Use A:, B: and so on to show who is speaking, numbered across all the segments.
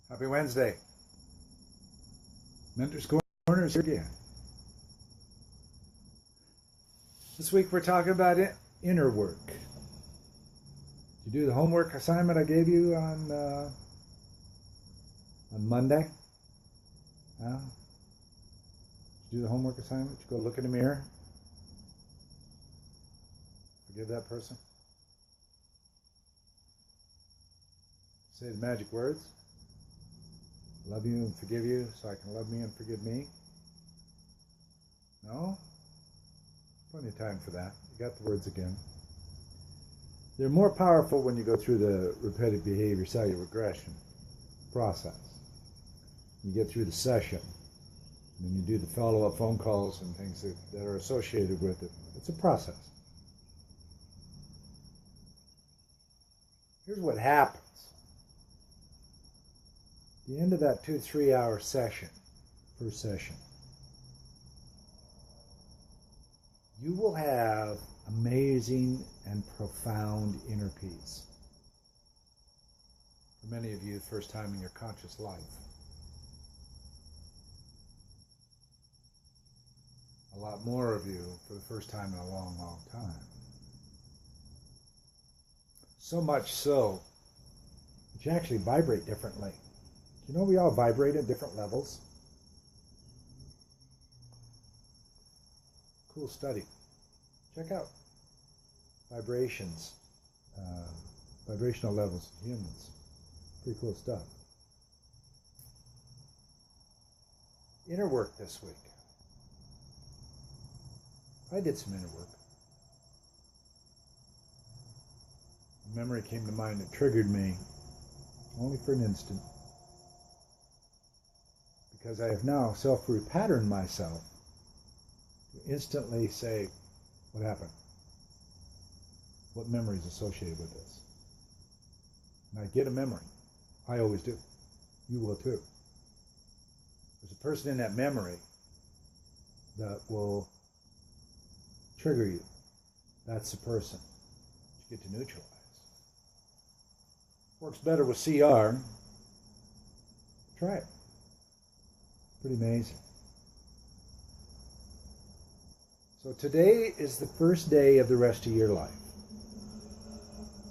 A: Happy Wednesday. Mentor's Corner is here again. This week we're talking about inner work. Did you do the homework assignment I gave you on Monday? Did you do the homework assignment? Did you go look in the mirror? Forgive that person? Say the magic words. Love you and forgive you so I can love me and forgive me. No? Plenty of time for that. You got the words again. They're more powerful when you go through the repetitive behavior cellular regression process. You get through the session, and then you do the follow-up phone calls and things that are associated with it. It's a process. Here's what happens. At the end of that 2-3 hour session, first session, you will have amazing and profound inner peace. For many of you, the first time in your conscious life. A lot more of you for the first time in a long, long time. So much so that you actually vibrate differently. You know we all vibrate at different levels? Cool study. Check out vibrations, vibrational levels of humans. Pretty cool stuff. Inner work this week. I did some inner work. A memory came to mind that triggered me, only for an instant. Because I have now self-repatterned myself to instantly say, what happened? What memory is associated with this? And I get a memory. I always do. You will too. There's a person in that memory that will trigger you. That's the person that you get to neutralize. Works better with CR. Try it. Pretty amazing. So today is the first day of the rest of your life.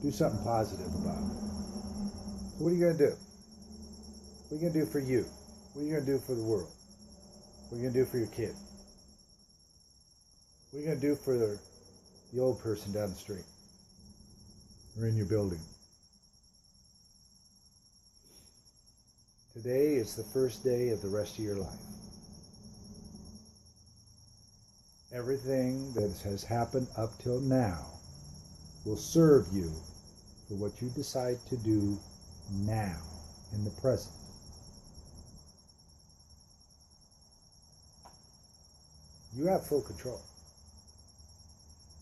A: Do something positive about it. So what are you going to do? What are you going to do for you? What are you going to do for the world? What are you going to do for your kid? What are you going to do for the old person down the street or in your building? Today is the first day of the rest of your life. Everything that has happened up till now will serve you for what you decide to do now, in the present. You have full control.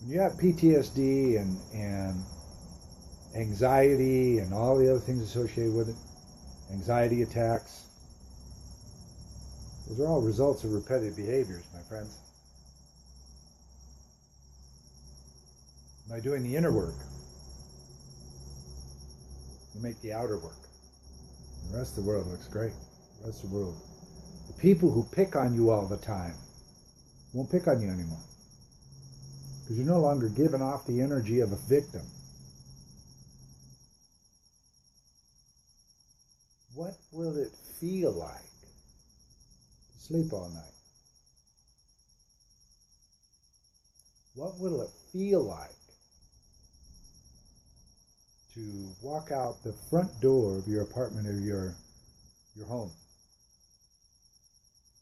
A: When you have PTSD and anxiety and all the other things associated with it, anxiety attacks, those are all results of repetitive behaviors, my friends. By doing the inner work, you make the outer work. The rest of the world looks great. The rest of the world. The people who pick on you all the time won't pick on you anymore. Because you're no longer giving off the energy of a victim. What will it feel like to sleep all night? What will it feel like to walk out the front door of your apartment or your home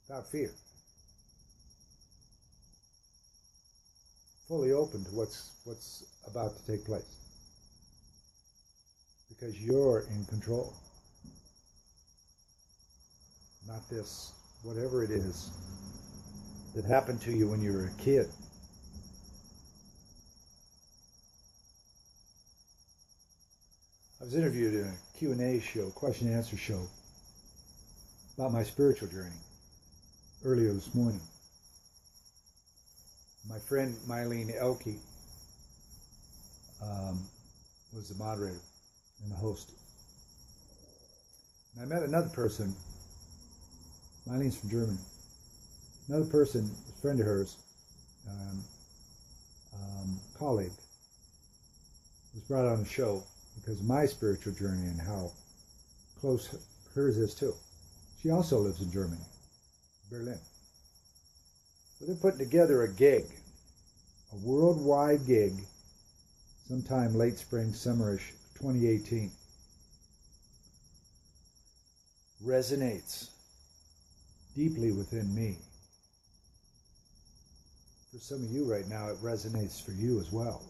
A: without fear? Fully open to what's about to take place. Because you're in control. Not this, whatever it is that happened to you when you were a kid. I was interviewed in a Q&A show, question and answer show, about my spiritual journey earlier this morning. My friend Mylene Elke was the moderator and the host. And I met another person. Eileen's from Germany. Another person, a friend of hers, colleague, was brought on the show because of my spiritual journey and how close hers is too. She also lives in Germany, Berlin. So they're putting together a gig, a worldwide gig, sometime late spring, summerish, 2018. Resonates deeply within me. For some of you right now, it resonates for you as well.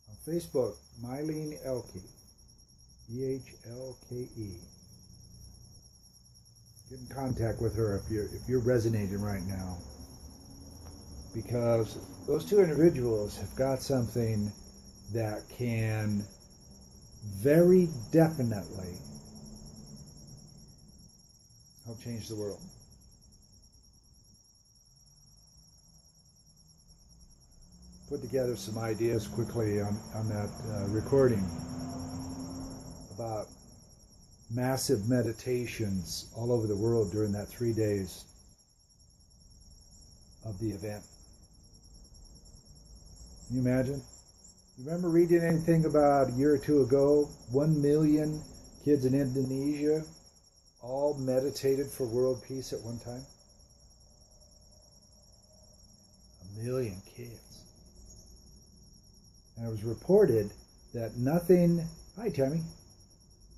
A: On Facebook, Mylene Elke, E-H-L-K-E. Get in contact with her if you're resonating right now, because those two individuals have got something that can very definitely help change the world. Put together some ideas quickly on that recording about massive meditations all over the world during that 3 days of the event. Can you imagine? You remember reading anything about a year or two ago? 1 million kids in Indonesia all meditated for world peace at one time? 1 million kids. And it was reported that nothing... Hi, Tammy.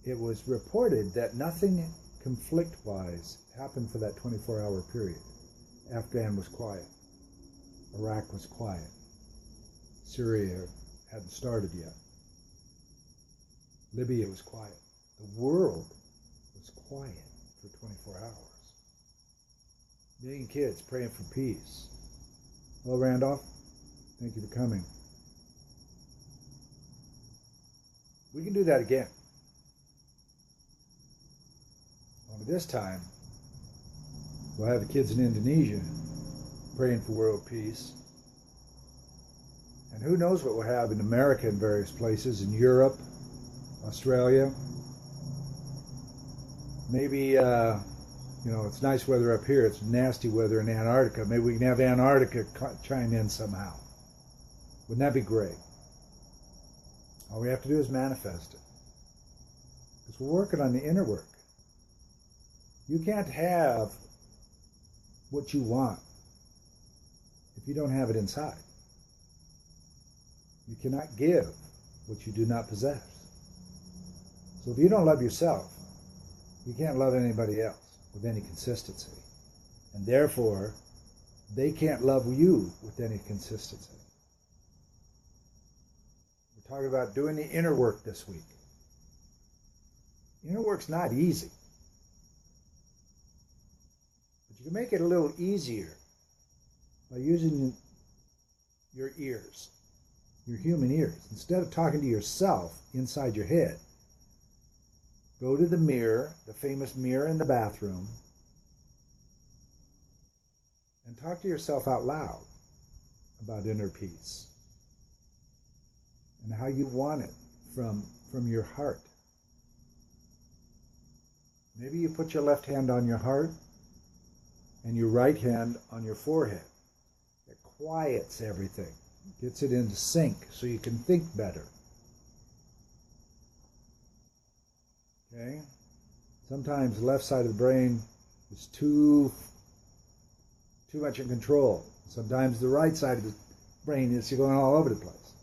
A: It was reported that nothing conflict-wise happened for that 24-hour period. Afghan was quiet. Iraq was quiet. Syria hadn't started yet. Libya was quiet. The world was quiet for 24 hours. 1 million kids praying for peace. Hello, Randolph. Thank you for coming. We can do that again. Only this time, we'll have the kids in Indonesia praying for world peace. And who knows what we'll have in America in various places, in Europe, Australia. Maybe, it's nice weather up here. It's nasty weather in Antarctica. Maybe we can have Antarctica chime in somehow. Wouldn't that be great? All we have to do is manifest it. Because we're working on the inner work. You can't have what you want if you don't have it inside. You cannot give what you do not possess. So if you don't love yourself, you can't love anybody else with any consistency. And therefore, they can't love you with any consistency. We're talking about doing the inner work this week. Inner work's not easy. But you can make it a little easier by using your ears. Your human ears. Instead of talking to yourself inside your head, go to the mirror, the famous mirror in the bathroom, and talk to yourself out loud about inner peace and how you want it from your heart. Maybe you put your left hand on your heart and your right hand on your forehead. It quiets everything. Gets it into sync so you can think better. Okay? Sometimes the left side of the brain is too much in control. Sometimes the right side of the brain is going all over the place.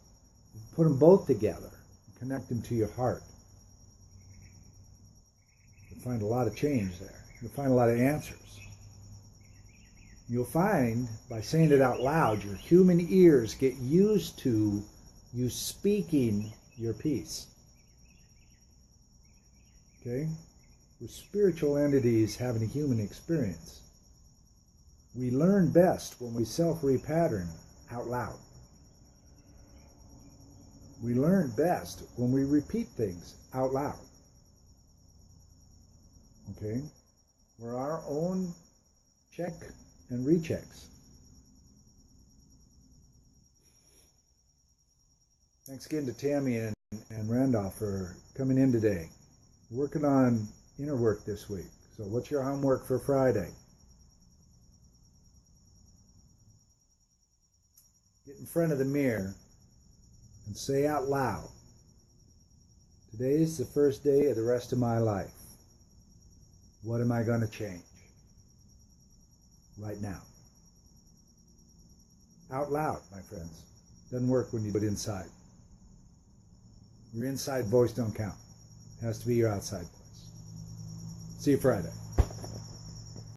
A: Put them both together. Connect them to your heart. You'll find a lot of change there. You'll find a lot of answers. You'll find, by saying it out loud, your human ears get used to you speaking your peace. Okay? We're spiritual entities having a human experience. We learn best when we self-repattern out loud. We learn best when we repeat things out loud. Okay? We're our own check and rechecks. Thanks again to Tammy and Randolph for coming in today. We're working on inner work this week. So what's your homework for Friday? Get in front of the mirror and say out loud, today is the first day of the rest of my life. What am I going to change? Right now. Out loud, my friends. Doesn't work when you do it inside. Your inside voice don't count. It has to be your outside voice. See you Friday.